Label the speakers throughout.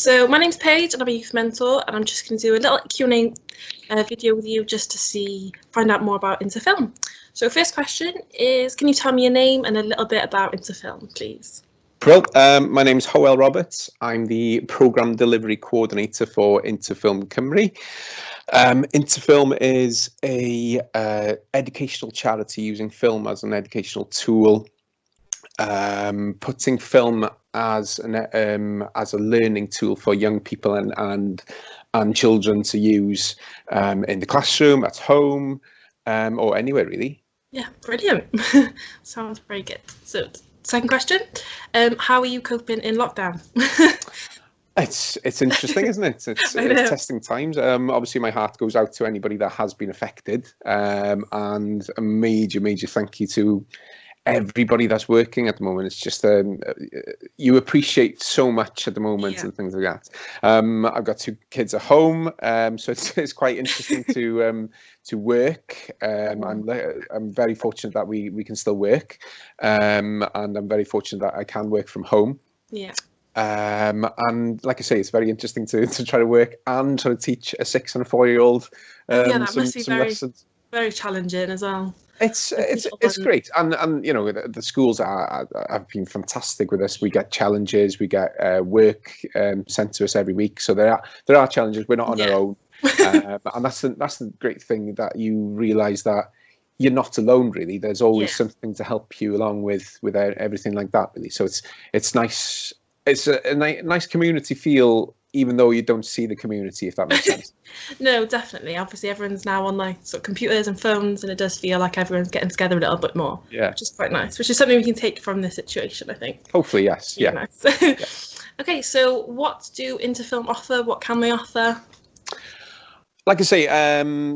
Speaker 1: So my name's Paige and I'm a youth mentor, and I'm just going to do a little Q&A video with you just to find out more about Into Film. So first question is, can you tell me your name and a little bit about Into Film, please?
Speaker 2: Well, my name is Hywel Roberts. I'm the Programme Delivery Coordinator for Into Film Cymru. Into Film is a educational charity using film as an educational tool, putting film as a learning tool for young people and children to use in the classroom, at home, or anywhere really.
Speaker 1: Yeah, brilliant. Sounds very good. So second question, how are you coping in lockdown?
Speaker 2: It's interesting, isn't it? It's testing times. Obviously, my heart goes out to anybody that has been affected, and a major thank you to everybody that's working at the moment. It's just you appreciate so much at the moment, and things like that. I've got 2 kids at home, so it's quite interesting to work. I'm very fortunate that we can still work, and I'm very fortunate that I can work from home.
Speaker 1: Yeah.
Speaker 2: And like I say, it's very interesting to try to work and try to teach a 6 and a 4-year-old
Speaker 1: that must be
Speaker 2: some lessons.
Speaker 1: Very challenging as well.
Speaker 2: It's great, and you know, the schools have been fantastic with us. We get challenges, we get work sent to us every week, so there are challenges. We're not on our own, and that's the great thing, that you realise that you're not alone really. There's always something to help you along with everything like that really. So it's nice. It's a nice community feel, even though you don't see the community, if that makes sense.
Speaker 1: No, definitely. Obviously, everyone's now on like sort of computers and phones, and it does feel like everyone's getting together a little bit more. Yeah, which is quite nice. Which is something we can take from this situation, I think.
Speaker 2: Hopefully, yes. Yeah.
Speaker 1: Nice. Okay, so what do Into Film offer? What can they offer?
Speaker 2: Like I say,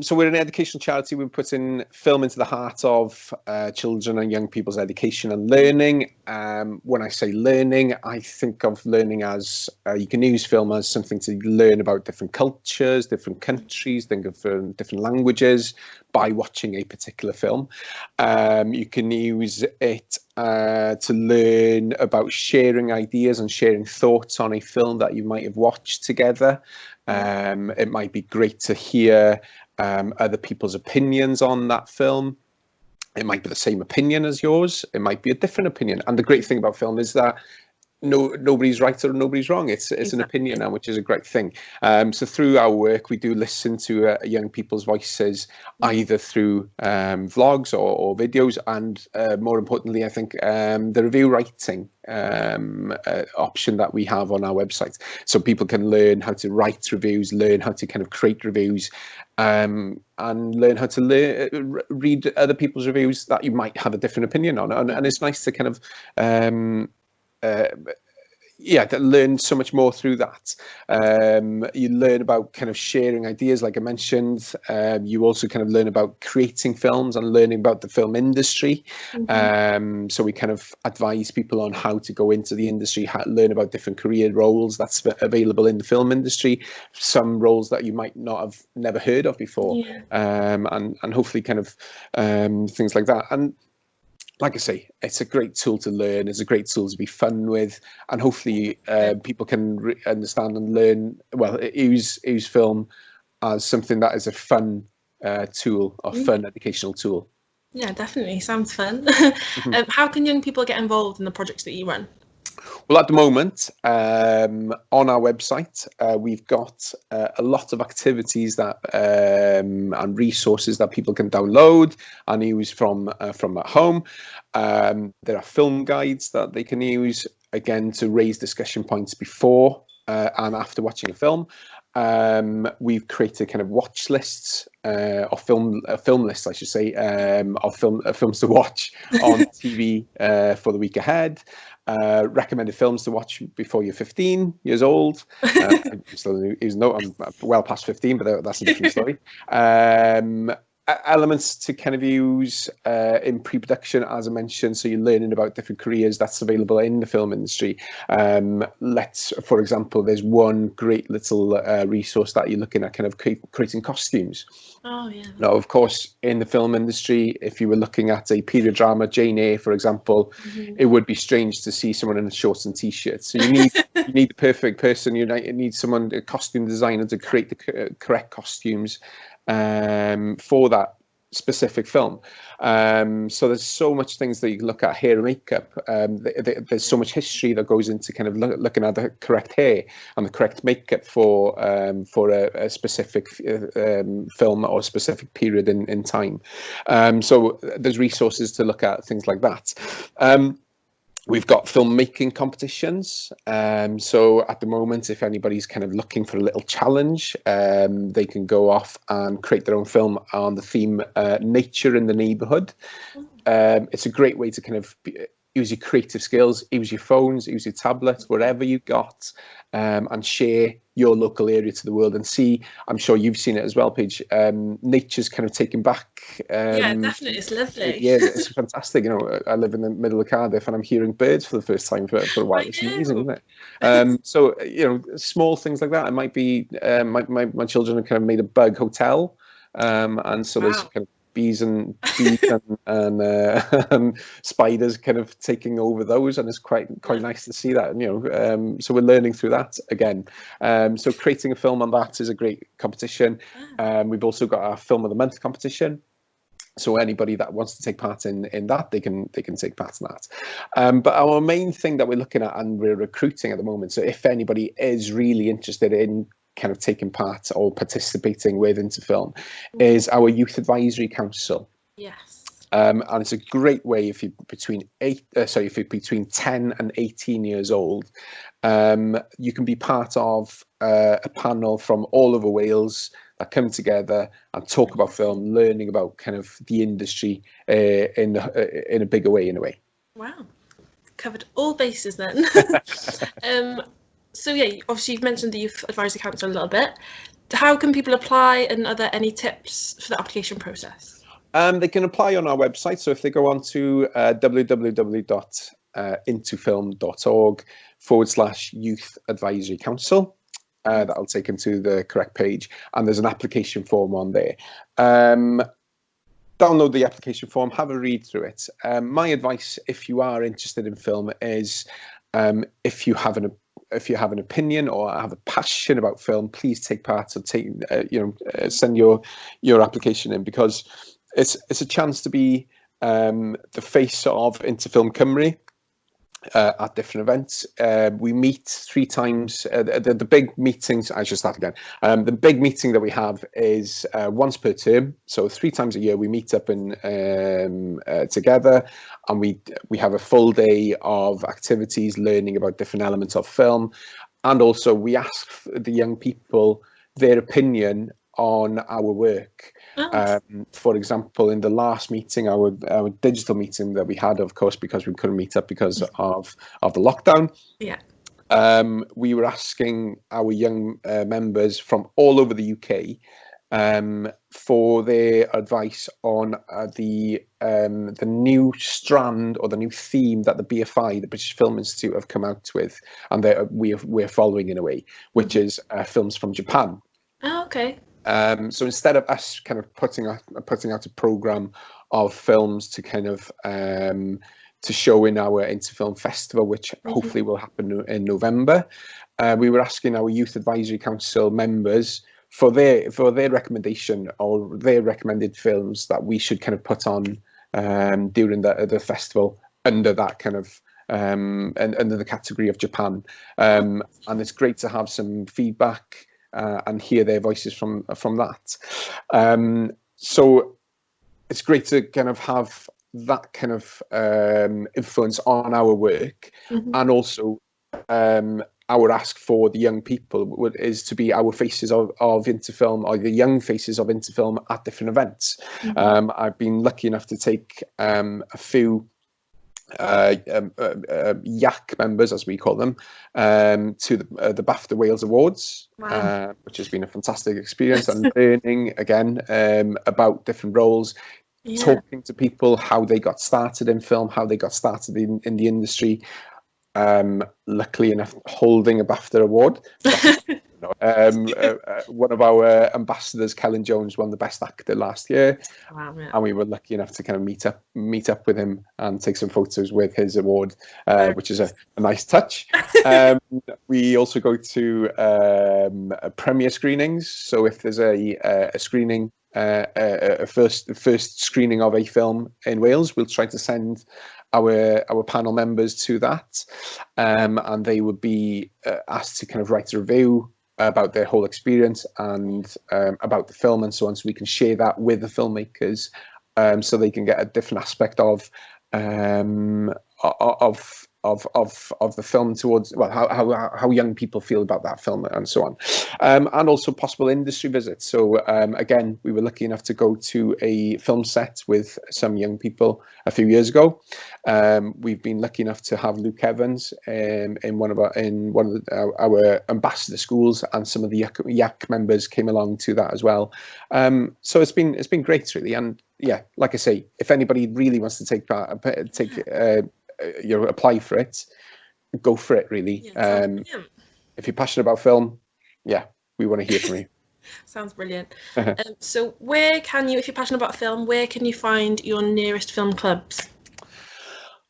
Speaker 2: so we're an educational charity. We're putting film into the heart of children and young people's education and learning. When I say learning, I think of learning as you can use film as something to learn about different cultures, different countries, think of different languages by watching a particular film. You can use it to learn about sharing ideas and sharing thoughts on a film that you might have watched together. It might be great to hear other people's opinions on that film. It might be the same opinion as yours. It might be a different opinion. And the great thing about film is that nobody's right or nobody's wrong. It's an opinion now, which is a great thing. So through our work, we do listen to young people's voices, either through vlogs or videos, and more importantly, I think the review writing option that we have on our website. So people can learn how to write reviews, learn how to kind of create reviews, and learn how to read other people's reviews that you might have a different opinion on. And it's nice to kind of to learn so much more through that. You learn about kind of sharing ideas, like I mentioned. You also kind of learn about creating films and learning about the film industry. So we kind of advise people on how to go into the industry, learn about different career roles that's available in the film industry, some roles that you might not have never heard of before, and hopefully kind of things like that. And like I say, it's a great tool to learn. It's a great tool to be fun with, and hopefully people can understand and learn. Well, use film as something that is a fun tool, or fun educational tool.
Speaker 1: Yeah, definitely sounds fun. How can young people get involved in the projects that you run?
Speaker 2: Well, at the moment, on our website, we've got a lot of activities that and resources that people can download and use from at home. There are film guides that they can use, again, to raise discussion points before and after watching a film. We've created kind of watch lists, or film lists, I should say, of films to watch on TV for the week ahead. Recommended films to watch before you're 15 years old. I'm well past 15, but that's a different story. elements to kind of use in pre-production, as I mentioned. So you're learning about different careers that's available in the film industry. For example, there's one great little resource that you're looking at, kind of creating costumes.
Speaker 1: Oh yeah.
Speaker 2: Now, of course, in the film industry, if you were looking at a period drama, Jane Eyre, for example, it would be strange to see someone in shorts and t-shirts. So you need the perfect person. You need someone, a costume designer, to create the correct costumes for that specific film. So there's so much things that you can look at. Hair and makeup. There's so much history that goes into kind of looking at the correct hair and the correct makeup for a specific film or a specific period in time. So there's resources to look at things like that. We've got filmmaking competitions. So at the moment, if anybody's kind of looking for a little challenge, they can go off and create their own film on the theme nature in the neighborhood. It's a great way to kind of use your creative skills, use your phones, use your tablets, whatever you got, and share your local area to the world and see. I'm sure you've seen it as well, Paige. Nature's kind of taken back.
Speaker 1: Yeah, definitely. It's lovely.
Speaker 2: Yeah, it's fantastic. You know, I live in the middle of Cardiff and I'm hearing birds for the first time for a while. It's amazing, isn't it? So, you know, small things like that. It might be my children have kind of made a bug hotel. And so there's kind of bees and spiders kind of taking over those, and it's quite nice to see that. And, you know, so we're learning through that again. So creating a film on that is a great competition. We've also got our Film of the Month competition. So anybody that wants to take part in that, they can take part in that. But our main thing that we're looking at and we're recruiting at the moment, so if anybody is really interested in kind of taking part or participating with Interfilm, is our Youth Advisory Council.
Speaker 1: Yes.
Speaker 2: And it's a great way if you're between 10 and 18 years old. You can be part of a panel from all over Wales that come together and talk about film, learning about kind of the industry in a bigger way, in a way.
Speaker 1: Wow, covered all bases then. So yeah, obviously you've mentioned the Youth Advisory Council a little bit. How can people apply, and are there any tips for the application process?
Speaker 2: They can apply on our website. So if they go on to www.intofilm.org/Youth Advisory Council, that'll take them to the correct page, and there's an application form on there. Download the application form, have a read through it. My advice, if you are interested in film, is if you have an opinion or have a passion about film, please take part and send your application in, because it's a chance to be the face of Interfilm Cymru at different events. We meet 3 times. The big meetings, I should start again. The big meeting that we have is once per term. So 3 times a year we meet up together, and we have a full day of activities learning about different elements of film. And also we ask the young people their opinion on our work. For example, in the last meeting, our digital meeting that we had, of course, because we couldn't meet up because of the lockdown. Yeah. We were asking our young members from all over the UK for their advice on the new strand or the new theme that the BFI, the British Film Institute, have come out with, and that we're following in a way, which is films from Japan.
Speaker 1: Oh, okay.
Speaker 2: So instead of us kind of putting out a program of films to kind of to show in our Interfilm Festival, which hopefully will happen in November, we were asking our Youth Advisory Council members for their recommendation or their recommended films that we should kind of put on during the festival under that kind of and under the category of Japan. And it's great to have some feedback and hear their voices from that. So it's great to kind of have that kind of influence on our work, and also our ask for the young people is to be our faces of Interfilm, or the young faces of Interfilm at different events. I've been lucky enough to take a few YAC members, as we call them, to the BAFTA Wales Awards,
Speaker 1: Wow.
Speaker 2: which has been a fantastic experience, and learning again about different roles,
Speaker 1: Yeah.
Speaker 2: talking to people, how they got started in film, how they got started in the industry. Luckily enough, holding a BAFTA award. One of our ambassadors, Kellen Jones, won the Best Actor last year.
Speaker 1: Wow, yeah.
Speaker 2: And we were lucky enough to kind of meet up with him and take some photos with his award, which is a nice touch. We also go to premiere screenings. So if there's a screening, a first screening of a film in Wales, we'll try to send our panel members to that, and they would be asked to kind of write a review about their whole experience and about the film and so on, so we can share that with the filmmakers, so they can get a different aspect of the film towards, well, how young people feel about that film and so on, and also possible industry visits. So again, we were lucky enough to go to a film set with some young people a few years ago. We've been lucky enough to have Luke Evans in one of our ambassador schools, and some of the YAC members came along to that as well. So it's been great, really. And yeah, like I say, if anybody really wants to take part, apply for it, go for it, really. If you're passionate about film, yeah, we want to hear from you.
Speaker 1: Sounds brilliant. So where can you, if you're passionate about film, where can you find your nearest film clubs?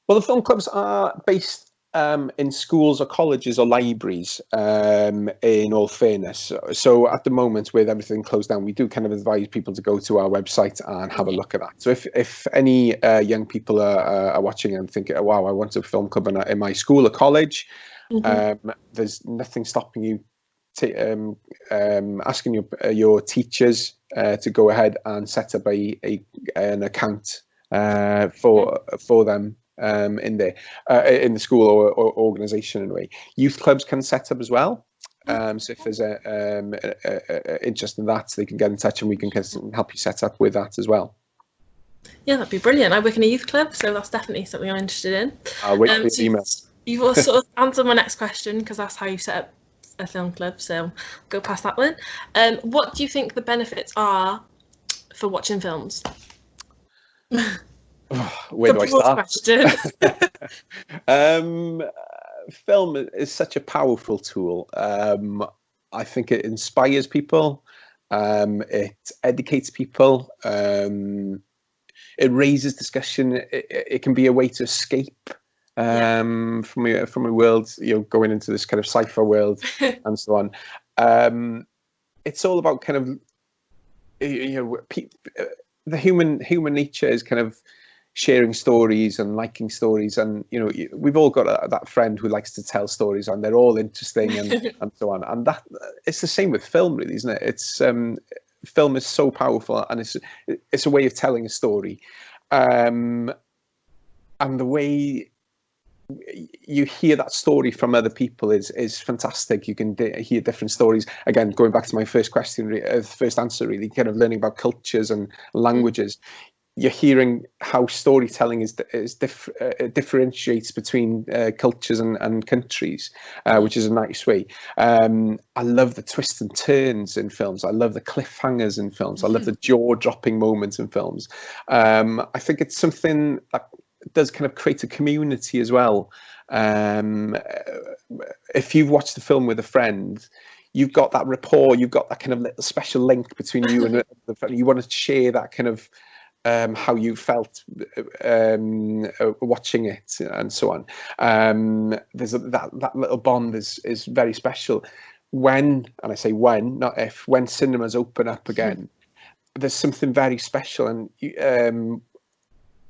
Speaker 2: Well, the film clubs are based in schools or colleges or libraries, in all fairness. So at the moment, with everything closed down, we do kind of advise people to go to our website and have a look at that. So if any young people are watching and thinking, oh, wow, I want a film club in my school or college, there's nothing stopping you asking your teachers to go ahead and set up an account for them in the school or organisation. In a way, youth clubs can set up as well. So if there's a interest in that, they can get in touch and we can help you set up with that as well.
Speaker 1: Yeah, that'd be brilliant. I work in a youth club, so that's definitely something I'm interested in.
Speaker 2: I'll wait for your email.
Speaker 1: You've also sort of answered my next question, because that's how you set up a film club, so go past that one. What do you think the benefits are for watching films?
Speaker 2: Where do I start? Film is such a powerful tool. I think it inspires people. It educates people. It raises discussion. It can be a way to escape from a world, going into this kind of sci-fi world and so on. It's all about kind of, the human nature is kind of sharing stories and liking stories, and we've all got that friend who likes to tell stories, and they're all interesting and so on. And that it's the same with film, really, isn't it? It's film is so powerful, and it's a way of telling a story, and the way you hear that story from other people is fantastic. You can hear different stories. Again, going back to my first question, first answer, really, kind of learning about cultures and languages. You're hearing how storytelling differentiates between cultures and countries, which is a nice way. I love the twists and turns in films. I love the cliffhangers in films. I love the jaw-dropping moments in films. I think it's something that does kind of create a community as well. If you've watched the film with a friend, you've got that rapport. You've got that kind of little special link between you and the friend. You want to share that kind of how you felt watching it and so on. There's that little bond is very special. When, and I say when, not if, when cinemas open up again, there's something very special. And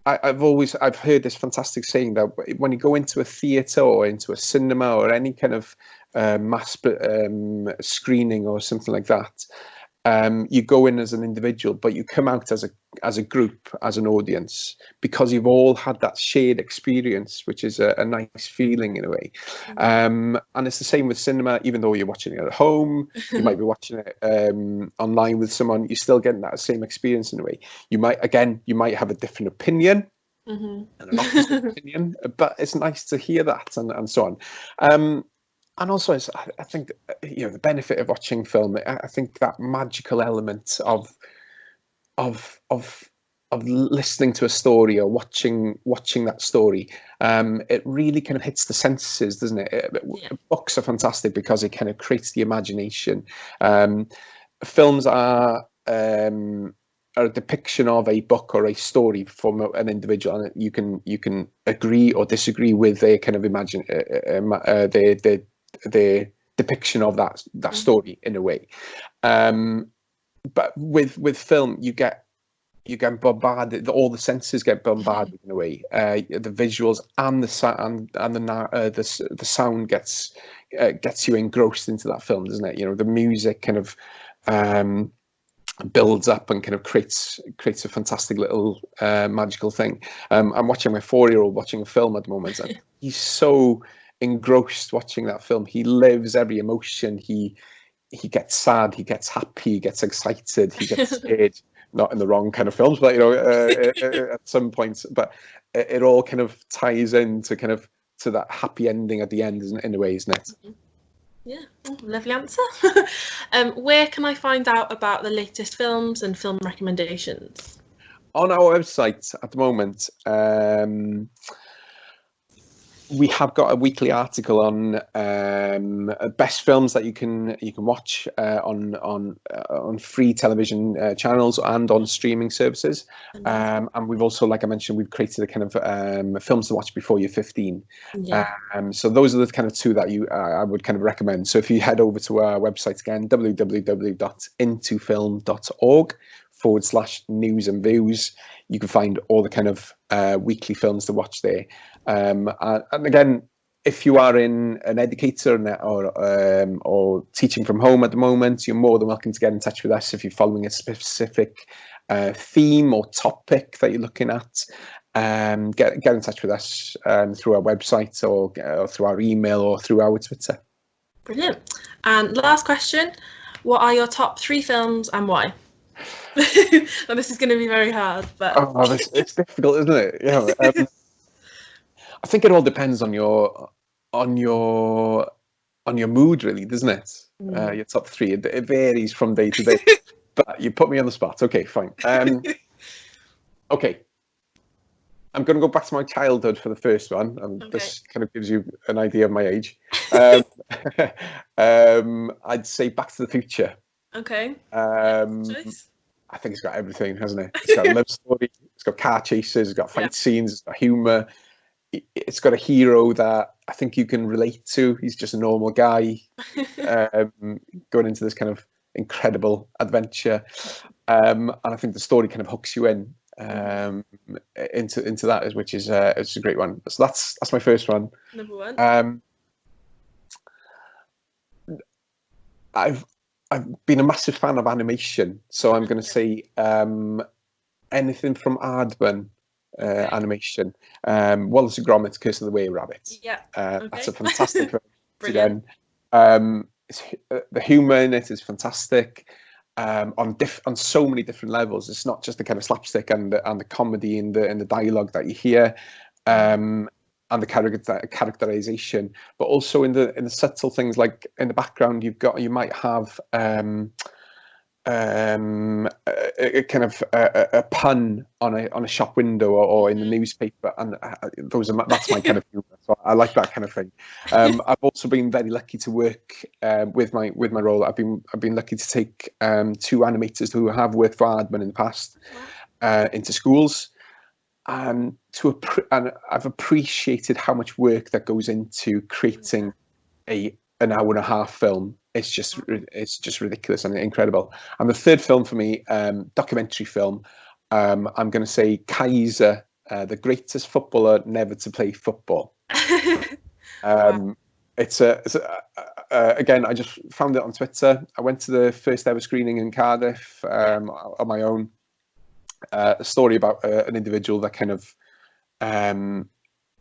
Speaker 2: I've heard this fantastic saying that when you go into a theatre or into a cinema or any kind of mass screening or something like that, you go in as an individual, but you come out as a group, as an audience, because you've all had that shared experience, which is a nice feeling in a way. And it's the same with cinema. Even though you're watching it at home, you might be watching it online with someone, you're still getting that same experience in a way. You might have a different opinion,
Speaker 1: Mm-hmm.
Speaker 2: and an opposite opinion, but it's nice to hear that and so on. And also, I think, the benefit of watching film, I think that magical element of listening to a story or watching that story, it really kind of hits the senses, doesn't it?
Speaker 1: Yeah.
Speaker 2: Books are fantastic because it kind of creates the imagination. Films are a depiction of a book or a story from an individual, and you can agree or disagree with their kind of their depiction of that story in a way. But with film, you get bombarded. All the senses get bombarded in a way. The visuals and the sound the sound gets you engrossed into that film, doesn't it? The music kind of builds up and kind of creates a fantastic little magical thing. I'm watching my 4-year-old watching a film at the moment, and he's so engrossed watching that film. He lives every emotion. He gets sad, he gets happy, he gets excited, he gets scared. Not in the wrong kind of films, but at some points. But it all kind of ties into to that happy ending at the end, in a way, isn't it?
Speaker 1: Yeah, lovely answer. Where can I find out about the latest films and film recommendations?
Speaker 2: On our website at the moment, we have got a weekly article on best films that you can watch on free television channels and on streaming services. And we've also, like I mentioned, we've created a kind of films to watch before you're 15.
Speaker 1: Yeah.
Speaker 2: So those are the kind of two that I would kind of recommend. So if you head over to our website again, www.intofilm.org/news and views, you can find all the kind of weekly films to watch there. And again, if you are an educator or teaching from home at the moment, you're more than welcome to get in touch with us if you're following a specific theme or topic that you're looking at. Get in touch with us through our website or through our email or through our Twitter.
Speaker 1: Brilliant. And last question, what are your top 3 films and why? Well, this is going to be very hard, but
Speaker 2: it's difficult, isn't it? I think it all depends on your mood, really, doesn't it? Your top 3, it varies from day to day. But you put me on the spot. Okay, fine. Okay, I'm going to go back to my childhood for the first one, and this kind of gives you an idea of my age. I'd say Back to the Future.
Speaker 1: Okay.
Speaker 2: I think it's got everything, hasn't it? It's got a love story, it's got car chases, it's got fight scenes, it's got humour. It's got a hero that I think you can relate to. He's just a normal guy going into this kind of incredible adventure. And I think the story kind of hooks you in into that, which is it's a great one. So that's my first one.
Speaker 1: Number 1.
Speaker 2: I've been a massive fan of animation, so I'm going to say anything from Aardman animation. Wallace and Gromit's Curse of the Were-Rabbit.
Speaker 1: Yeah.
Speaker 2: That's a fantastic film. Again, the humour in it is fantastic. On so many different levels. It's not just the kind of slapstick and the comedy and the dialogue that you hear. And the characterization, but also in the subtle things, like in the background you might have a kind of a pun on a shop window or in the newspaper, and that's my kind of humor. So I like that kind of thing. I've also been very lucky to work with my role. I've been lucky to take 2 animators who have worked for Aardman in the past into schools. And I've appreciated how much work that goes into creating an hour and a half film. It's just ridiculous and incredible. And the third film for me, documentary film, I'm going to say Kaiser, the greatest footballer never to play football. It's again, I just found it on Twitter. I went to the first ever screening in Cardiff on my own. A story about an individual that kind of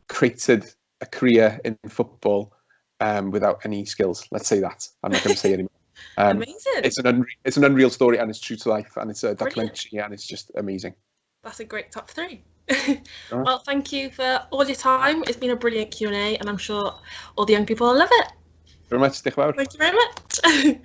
Speaker 2: created a career in football without any skills. Let's say that. I'm not going to say anymore.
Speaker 1: Amazing.
Speaker 2: It's an unreal story, and it's true to life, and it's a documentary. Brilliant. And it's just amazing.
Speaker 1: That's a great top 3. Well, thank you for all your time. It's been a brilliant Q&A, and I'm sure all the young people will love it.
Speaker 2: Very much. Diolch yn fawr.
Speaker 1: Thank you very much.